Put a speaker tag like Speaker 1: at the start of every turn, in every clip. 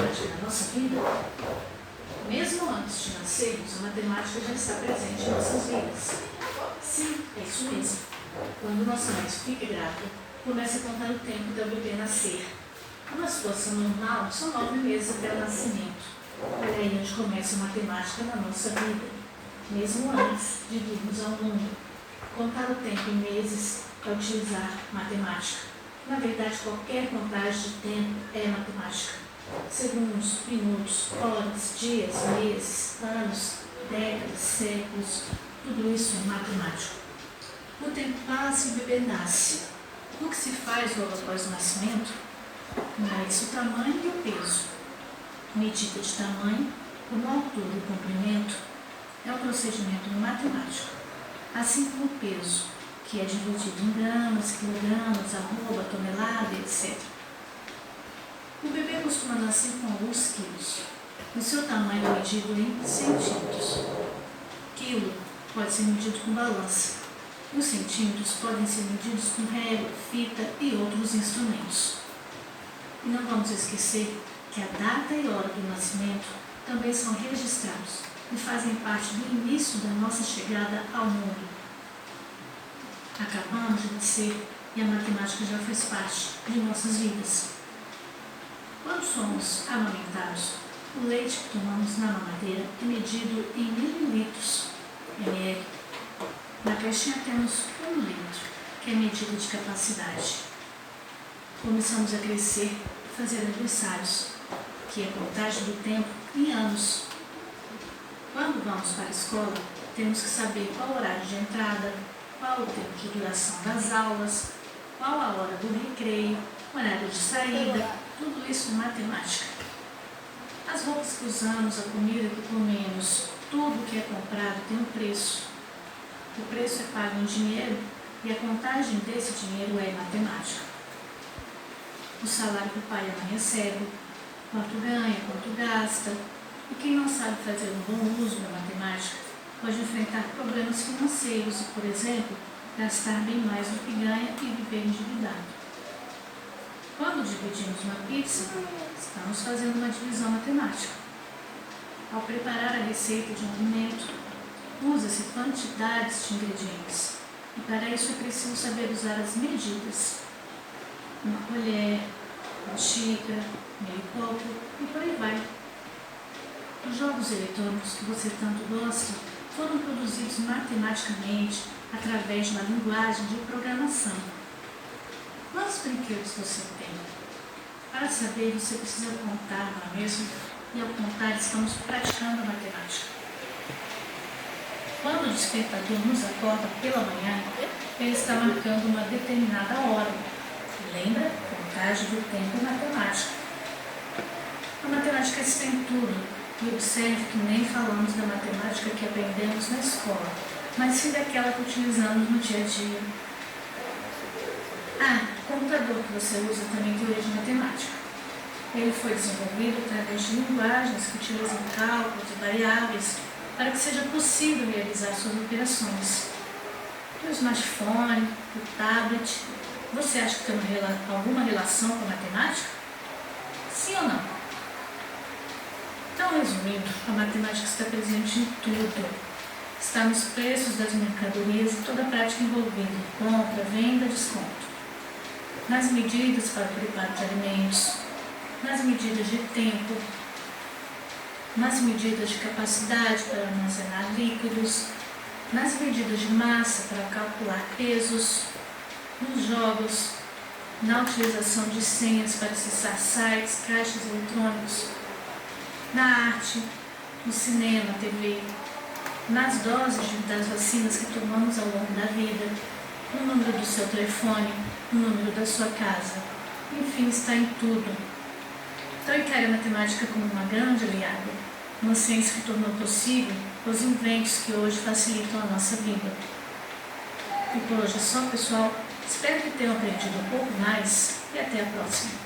Speaker 1: matemática na nossa vida? Mesmo antes de nascermos, a matemática já está presente em nossas vidas. Sim, é isso mesmo. Quando nossa mãe fica grávida, começa a contar o tempo da bebê nascer. Numa situação normal, são 9 meses até o nascimento. Olha aí onde começa a matemática na nossa vida. Mesmo antes de virmos ao mundo. Contar o tempo em meses é utilizar matemática. Na verdade, qualquer contagem de tempo é matemática. Segundos, minutos, horas, dias, meses, anos, décadas, séculos, tudo isso é matemático. O tempo passa e o bebê nasce. O que se faz logo após o nascimento? Mede-se o tamanho e o peso. Medida de tamanho, como a altura e o comprimento, é um procedimento matemático. Assim como o peso, que é dividido em gramas, quilogramas, arroba, tonelada, etc. O bebê costuma nascer com alguns quilos. O seu tamanho é medido em centímetros. Quilo pode ser medido com balança. Os centímetros podem ser medidos com régua, fita e outros instrumentos. E não vamos esquecer que a data e hora do nascimento também são registrados e fazem parte do início da nossa chegada ao mundo. Acabamos de nascer e a matemática já faz parte de nossas vidas. Quando somos amamentados, o leite que tomamos na mamadeira é medido em mililitros, ml. Na caixinha temos 1 litro, que é medida de capacidade. Começamos a crescer, fazer aniversários, que é a contagem do tempo em anos. Quando vamos para a escola, temos que saber qual o horário de entrada, qual o tempo de duração das aulas, qual a hora do recreio, horário de saída, tudo isso é matemática. As roupas que usamos, a comida que comemos, tudo que é comprado tem um preço. O preço é pago em dinheiro e a contagem desse dinheiro é matemática. O salário que o pai e a mãe recebem, quanto ganha, quanto gasta. E quem não sabe fazer um bom uso da matemática pode enfrentar problemas financeiros e, por exemplo, gastar bem mais do que ganha e viver endividado. Quando dividimos uma pizza, estamos fazendo uma divisão matemática. Ao preparar a receita de um alimento, usa-se quantidades de ingredientes e para isso é preciso saber usar as medidas. Uma colher, uma xícara, meio copo e por aí vai. Os jogos eletrônicos que você tanto gosta foram produzidos matematicamente através de uma linguagem de programação. Quantos brinquedos você tem? Para saber, você precisa contar, não é mesmo? E ao contar, estamos praticando a matemática. Quando o despertador nos acorda pela manhã, ele está marcando uma determinada hora. Lembra? Contagem do tempo é matemática. A matemática está em tudo. E observe que nem falamos da matemática que aprendemos na escola, mas sim daquela que utilizamos no dia a dia. O computador que você usa também tem origem matemática. Ele foi desenvolvido através de linguagens que utilizam cálculos e variáveis para que seja possível realizar suas operações. O smartphone, o tablet, você acha que tem alguma relação com a matemática? Sim ou não? Então, resumindo, a matemática está presente em tudo. Está nos preços das mercadorias e toda a prática envolvendo compra, venda, desconto. Nas medidas para o preparo de alimentos, nas medidas de tempo, nas medidas de capacidade para armazenar líquidos, nas medidas de massa para calcular pesos, nos jogos, na utilização de senhas para acessar sites, caixas eletrônicos, na arte, no cinema, TV, nas doses das vacinas que tomamos ao longo da vida, no número do seu telefone, no número da sua casa, enfim, está em tudo. Então encare a matemática como uma grande aliada, uma ciência que tornou possível os inventos que hoje facilitam a nossa vida. E por hoje é só, pessoal. Espero que tenham aprendido um pouco mais e até a próxima.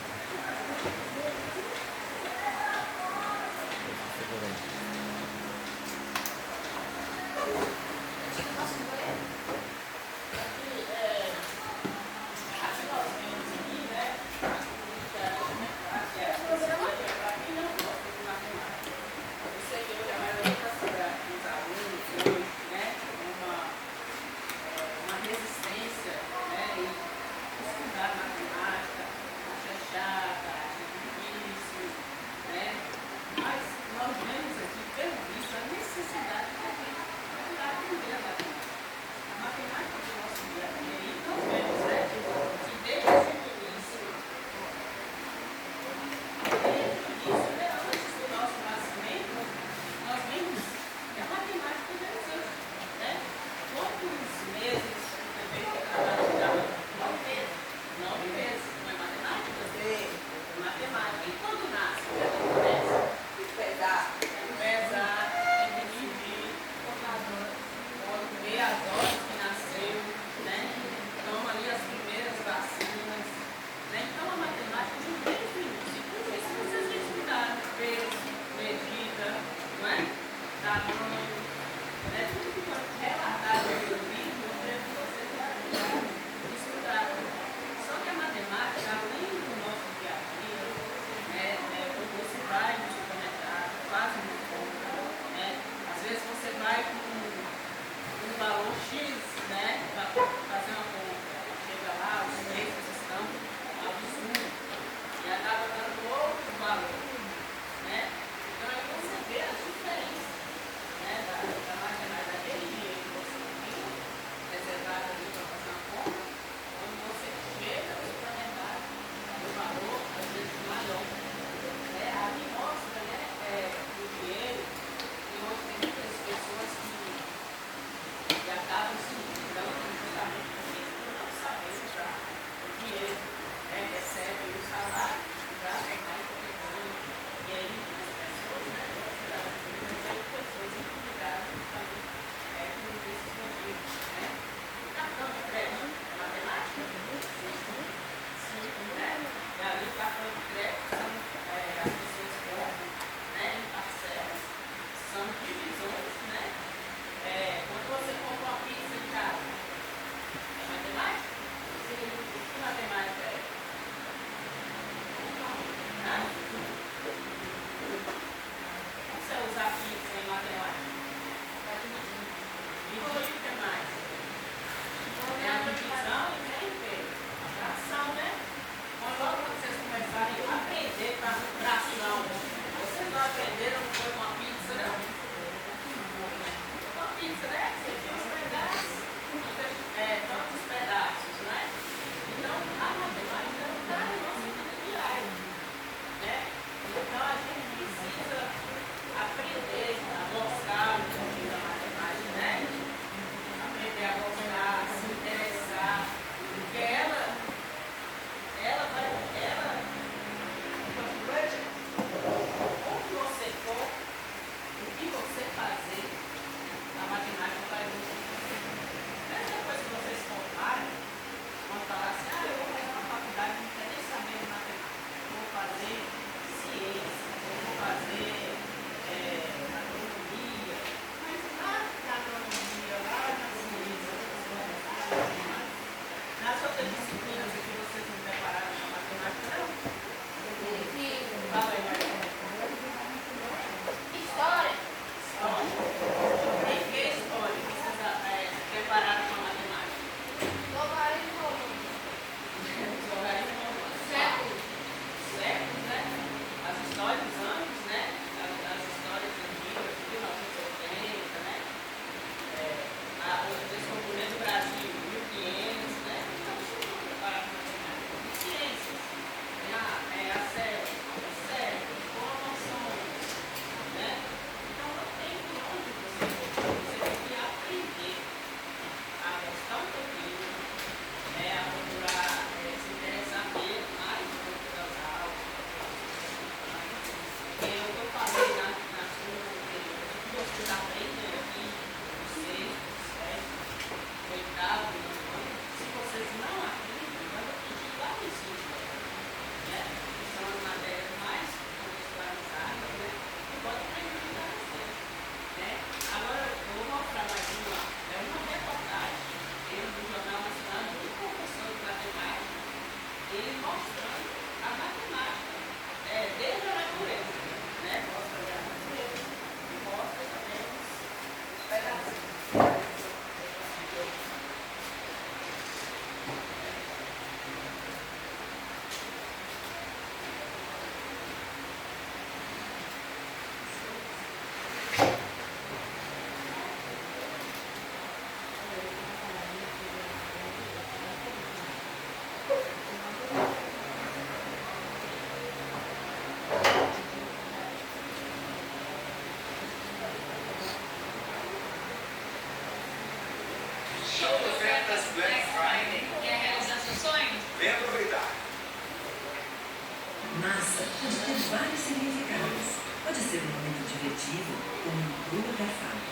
Speaker 2: Massa pode ter vários significados. Pode ser um momento divertido ou um grupo garfado.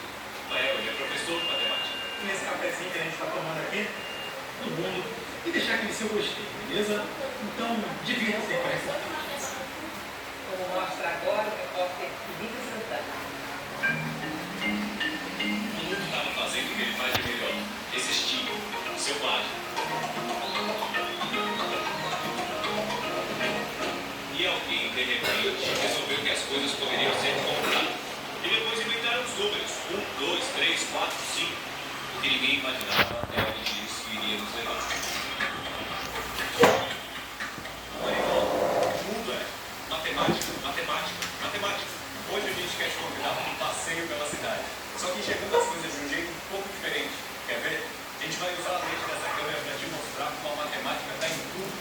Speaker 3: Ele é professor de matemática.
Speaker 4: Nesse cafezinho que a gente está tomando aqui, todo mundo, e deixar aquele seu gostei, beleza? Então, divirta-se com essa.
Speaker 2: Como mostra agora o repórter Felipe Santana.
Speaker 3: Tudo estava fazendo o que ele faz de melhor. Existir. Selvagem. E alguém, de repente, resolveu que as coisas poderiam ser compradas. E depois inventaram os números. 1, 2, 3, 4, 5. O que ninguém imaginava era que isso iria nos levar. O mundo é matemática, matemática, matemática. Hoje a gente quer te convidar para um passeio pela cidade. Só que enxergando as coisas de um jeito um pouco diferente. Quer ver? A gente vai usar a lente dessa câmera para te mostrar como a matemática está em tudo.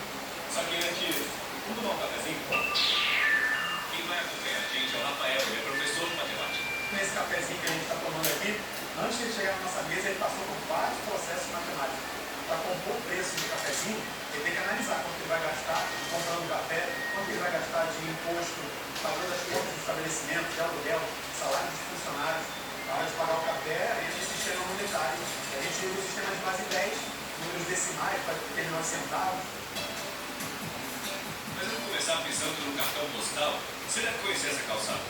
Speaker 3: Só que antes, vamos tomar um cafezinho? Quem vai acompanhar a gente é o Rafael, ele é professor de matemática.
Speaker 4: Nesse cafezinho que a gente está tomando aqui, antes de ele chegar na nossa mesa, ele passou por vários processos matemáticos. Para compor o preço do cafezinho, ele tem que analisar quanto ele vai gastar comprando café, quanto ele vai gastar de imposto, pagando as contas do estabelecimento, de aluguel, salário dos funcionários. Na hora de pagar o café, aí existe o sistema monetário. A gente usa o sistema de base 10, números decimais para determinar os centavos.
Speaker 3: Mas vamos começar pensando no cartão postal. Você deve conhecer essa calçada.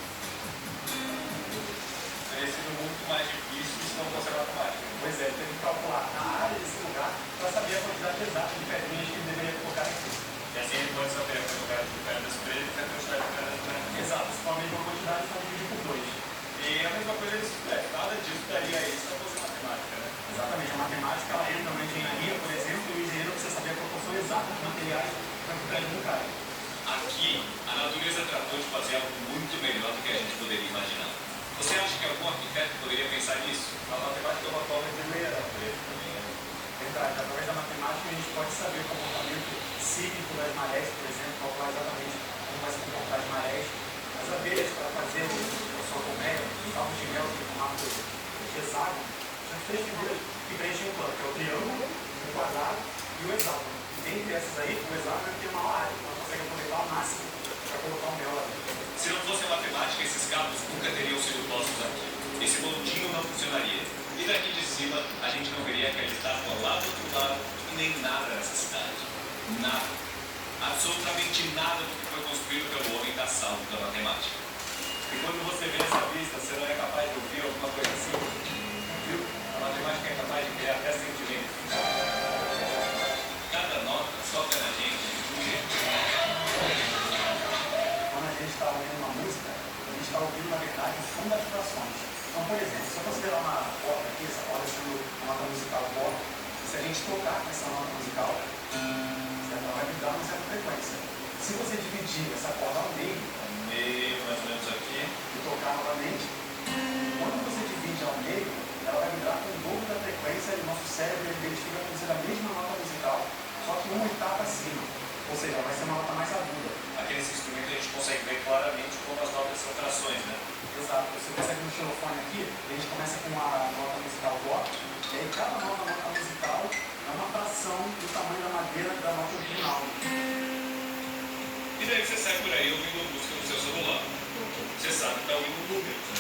Speaker 4: Teria sido muito mais difícil se não fosse a matemática. Pois é, ele teve que calcular na área desse lugar para saber a quantidade exata de pedrinhas que ele deveria colocar aqui.
Speaker 3: E assim ele pode saber a quantidade de pedras pretas e a quantidade de pedras brancas.
Speaker 4: Exato, se for a mesma quantidade, só divide por 2.
Speaker 3: E a mesma coisa ele sugere. Nada disso daria aí se não fosse matemática, né?
Speaker 4: Exatamente, a matemática ela entra na engenharia, por exemplo, e o engenheiro precisa saber a proporção exata dos materiais para que o prédio não caia.
Speaker 3: Aqui, a natureza tratou de fazer algo muito melhor do que a gente poderia imaginar. Você acha que algum arquiteto poderia pensar nisso?
Speaker 4: A matemática é uma forma de melhorar a natureza também. Verdade, através da matemática a gente pode saber o comportamento cíclico das marés, por exemplo, calcular exatamente como vai se comportar as marés. As abelhas, para fazer a sua colmeia, os ovos de mel, que é formato de hexágono, são as 3 figuras que preenchem o plano, que é o triângulo, o quadrado e o hexágono. E dentre essas aí, o hexágono tem uma maior área, então ela consegue aproveitar ao máximo para colocar o mel lá dentro.
Speaker 3: Se não fosse a matemática, esses cabos nunca teriam sido postos aqui. Esse montinho não funcionaria. E daqui de cima, a gente não veria aquela estátua lá do outro lado e nem nada nessa cidade. Nada. Absolutamente nada do que foi construído pelo homem está salvo pela matemática.
Speaker 4: E quando você vê essa vista, você não é capaz de ouvir alguma coisa assim? Viu? A matemática é capaz de criar até sentimentos.
Speaker 3: Cada nota toca na gente de um jeito.
Speaker 4: Quando a gente está ouvindo uma música, a gente está ouvindo, na verdade, o som das frações. Então, por exemplo, se eu considerar uma corda aqui, essa corda sendo uma nota musical dó, se a gente tocar essa nota musical, ela vai vibrar uma certa frequência. Se você dividir essa corda ao meio,
Speaker 3: Mais ou menos aqui.
Speaker 4: e tocar novamente, quando você divide ao meio, ela vai vibrar com o dobro da frequência e o nosso cérebro identifica como sendo a mesma nota musical, só que uma oitava acima. Ou seja, ela vai ser uma nota mais aguda.
Speaker 3: Aqui nesse instrumento a gente consegue ver claramente como as notas são frações, né?
Speaker 4: Exato. Você percebe no xilofone aqui, a gente começa com a nota musical dó, e aí cada nota musical é uma fração do tamanho da madeira da nota original.
Speaker 3: E daí você sai por aí ouvindo música no seu celular. Você sabe que está ouvindo números, né?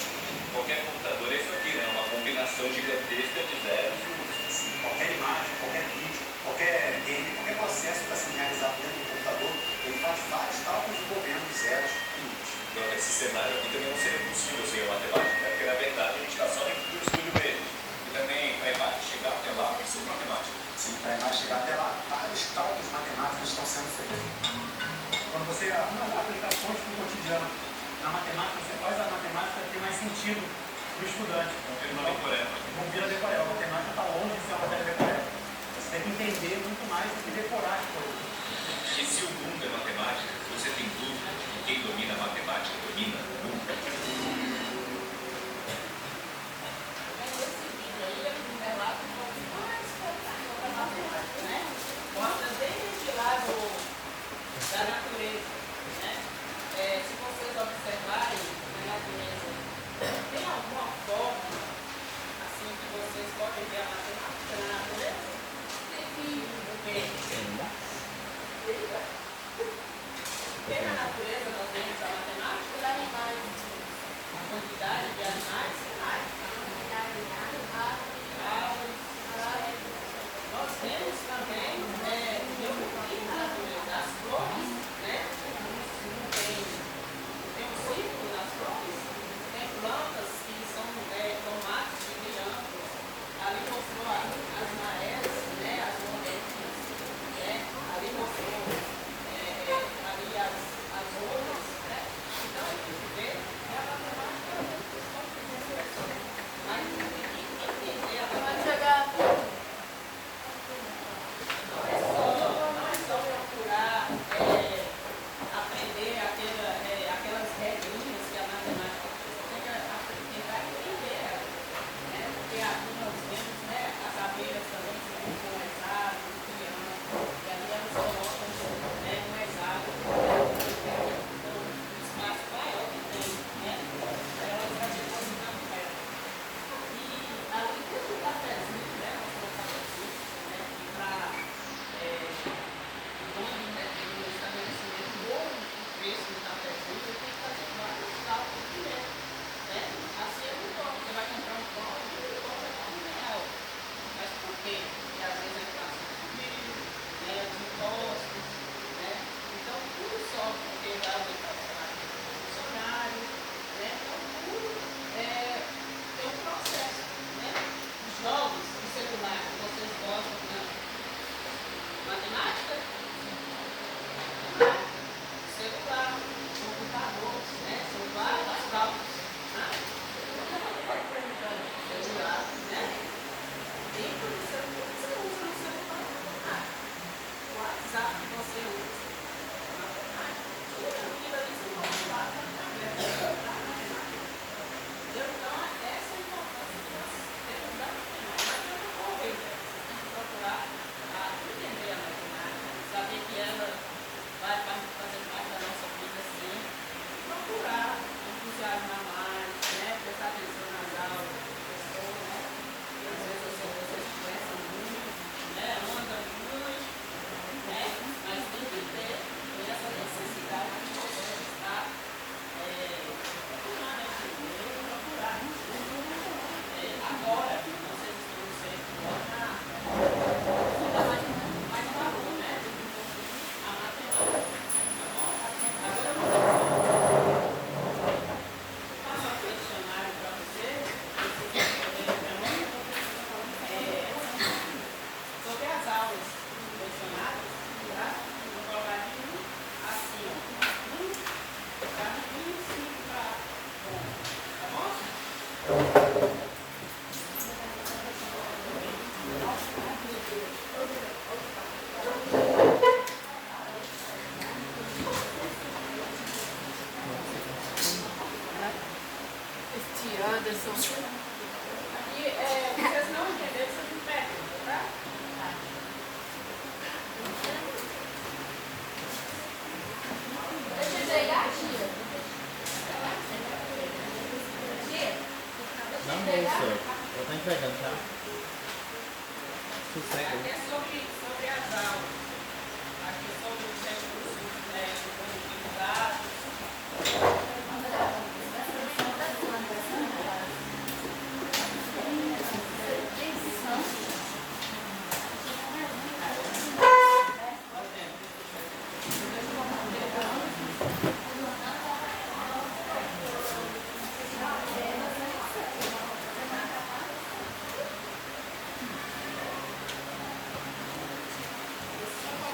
Speaker 3: Qualquer computador é isso aqui, né? Uma combinação gigantesca de zeros e números.
Speaker 4: Qualquer imagem, qualquer vídeo, qualquer game, qualquer processo que está sendo realizado dentro do computador, ele faz vários cálculos envolvendo zeros e números.
Speaker 3: Então, esse cenário aqui também não seria possível sem a matemática, né? Porque na verdade a gente está só dentro do estúdio mesmo. E também, para a imagem chegar até lá, precisa de matemática.
Speaker 4: Sim, para a imagem chegar até lá, vários cálculos matemáticos estão sendo feitos. Quando você usa aplicações para o cotidiano, na matemática, você faz a matemática ter mais sentido para o estudante.
Speaker 3: Não vira uma decoreba.
Speaker 4: Não vira decoreba. A matemática está longe de ser uma matéria decoreba. Você tem que entender muito mais do que decorar as coisas.
Speaker 3: E se o mundo é matemática, você tem dúvida de que quem domina a matemática domina o mundo.
Speaker 5: Mostra desde esse lado da natureza, né? Se vocês observarem na natureza, tem alguma forma assim que vocês podem ver a matemática na natureza? Tem o quê? usar o departamento do funcionário, né? Então, tudo tem um processo, né? Os jogos do celular que vocês gostam, né? Matemática, celular, computador, né? São vários cálculos, né? Celular, né? Dentro do celular, você usa no celular, o WhatsApp que você usa, matemática, tudo ali você pode usar para matemática. Então, essa é a importância que nós temos da matemática. Mas eu não vou ver, você tem que procurar entender a matemática, saber que ela vai fazer parte da nossa vida, sim. Procurar entusiasmar mais, né? Prestar atenção nas aulas da professora, né? E às vezes vocês conversam muito, né? Andam muito, né? Mas tem que ter essa necessidade de você estar procurando entender, procurar. Agora, vocês estão no centro mais valor, né? A matemática. Tá bom? Agora eu vou passar o questionário para vocês poderem sobre as aulas mencionadas, tá? Vou colocar de 1 a 5. 1 para 1 e 5 para 1. Tá bom?
Speaker 6: Este Anderson.
Speaker 5: E vocês não entenderam, vocês me perguntam, tá?
Speaker 6: Deixa eu pegar, tia.
Speaker 7: Não, moça. Eu tô entregando, tá? Sossega.
Speaker 5: Aqui é sobre as aulas. Aqui é sobre os recursos utilizados.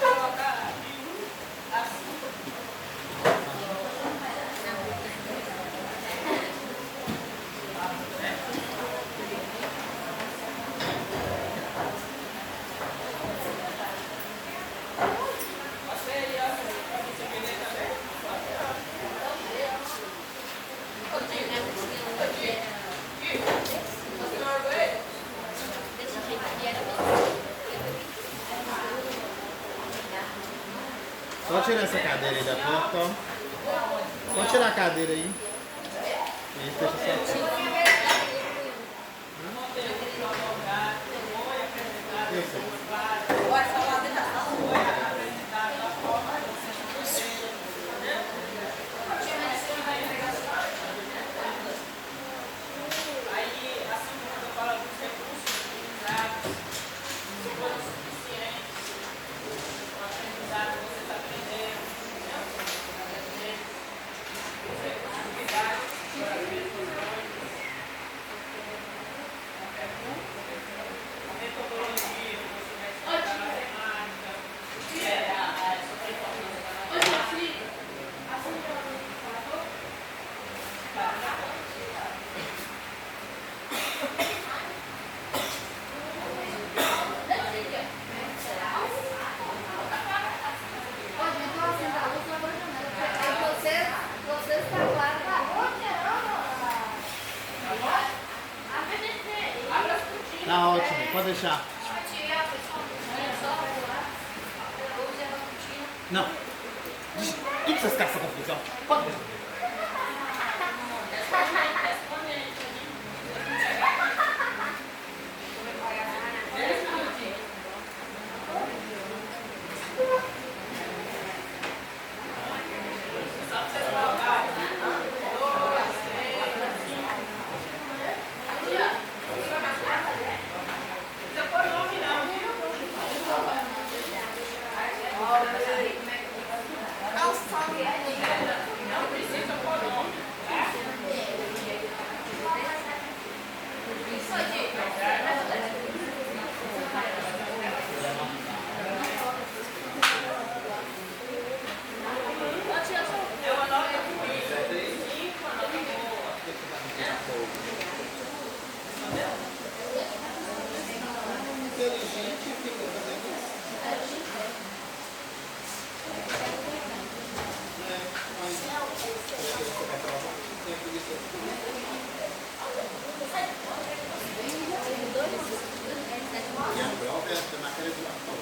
Speaker 5: Vou colocar de 1 a 5. Você aí, ó, para você entender também. Você não orgulha ele?
Speaker 7: Pode tirar essa cadeira aí da porta, ó. Pode tirar a cadeira aí. Isso, deixa só. Isso.
Speaker 6: Bora falar da aula.
Speaker 5: Aí, a segunda fala dos recursos utilizados, se foram suficientes, o aprendizado que vocês aprenderam, né? Os recursos utilizados, para as metodologias, a metodologia que você vai estudar na matemática, sobre a importância da matemática.
Speaker 6: Vocês falaram.
Speaker 5: Abra as cortinas.
Speaker 7: Tá ótimo, pode deixar. Não. Tudo vocês querem essa confusão. Pode deixar.
Speaker 6: Calça.
Speaker 5: Não precisa pôr nome, tá? Isso aqui, é uma nota ruim. 5, uma nota boa.
Speaker 7: Inteligente fica fazendo isso. E a prova é a matéria do laptop.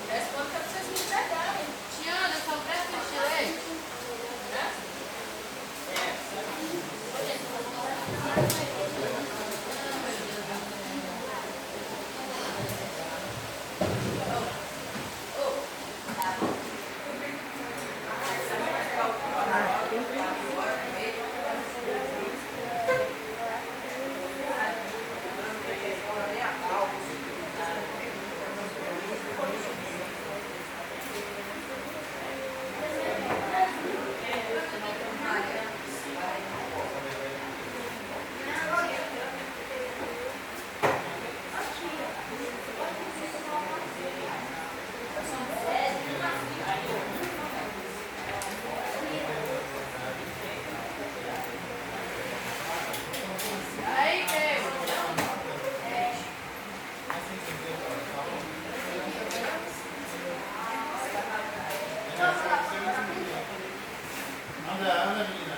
Speaker 5: Responde para vocês me entregarem.
Speaker 6: Tiana, só presta de leite.
Speaker 7: Anda, menina.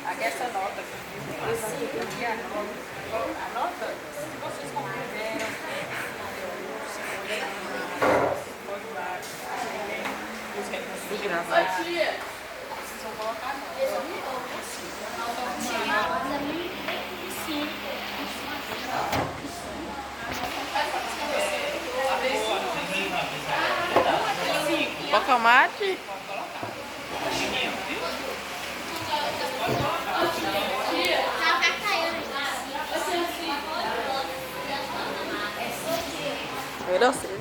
Speaker 5: Aqui essa nota aqui, a nota, se vocês compreenderam, pode lá, os recursos precisam colocar a nota.
Speaker 6: Qual que é o mate? Eu não sei.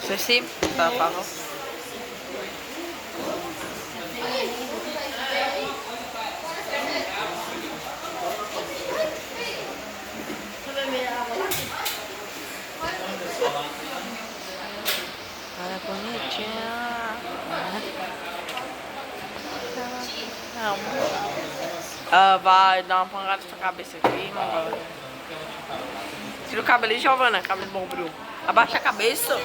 Speaker 6: Ceci, por favor. Olha, bonitinha. Não. Vai dar uma pancada na sua cabeça aqui, mano. Tira o cabelo aí, Giovana. Cabelo bom, Bruno. Abaixa a cabeça.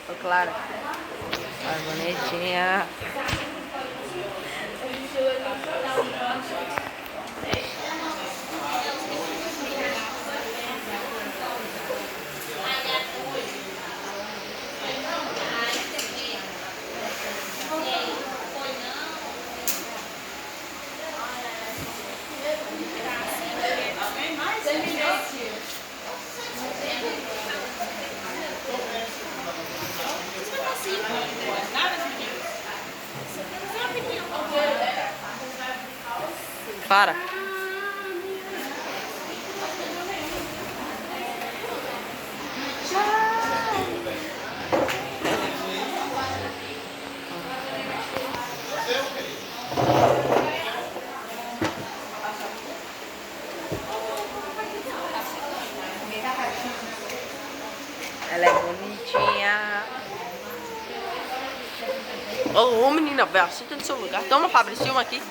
Speaker 6: Ô, Clara. Tá bonitinha. Para. Ela é bonitinha. Ô, menina, velho, senta no seu lugar. Toma, Fabrício, uma aqui.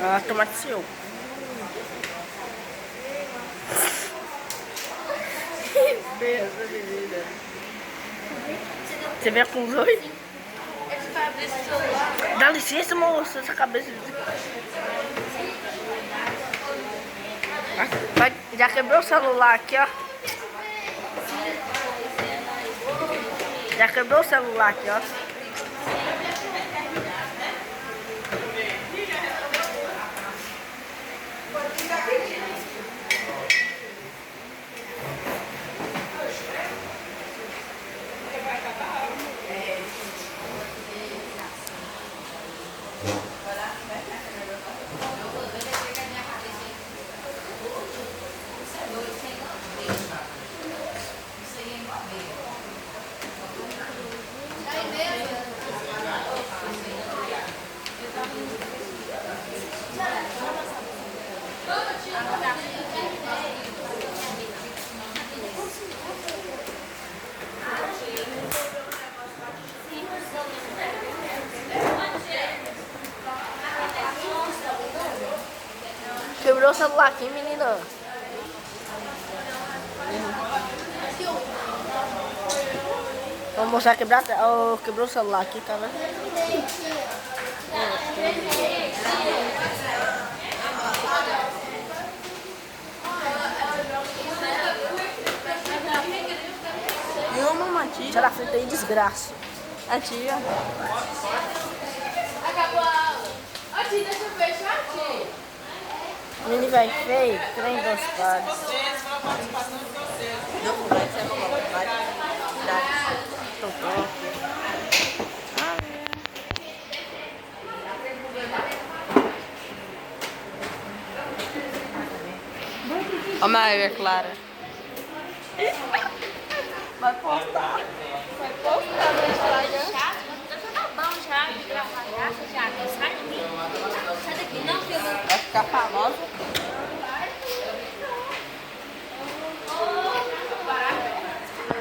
Speaker 6: Ah, tomate seu. Essa menina. Você vem com os dois? Dá licença, moça, essa cabeça. Vai, já quebrou o celular aqui, ó. Já quebrou o celular aqui, ó. Quebrou o celular aqui, menina. Vamos mostrar quebrar. Oh, quebrou o celular aqui, tá vendo? E uma matia. Tira a frente aí, desgraça. A tia.
Speaker 5: Acabou a aula. Ó, tia, deixa eu fechar, tia.
Speaker 6: Menino vai feio, trem dos caras.
Speaker 5: Vocês, foi a participação de vocês.
Speaker 6: Não, vai ser uma vai. Tô pronto. Ó, Maria Clara. Vai postar.
Speaker 5: Vai postar no Instagram. Já tá bom já de gravar já, já. Sai daqui. Sai daqui, não, filho.
Speaker 6: Vai ficar falando.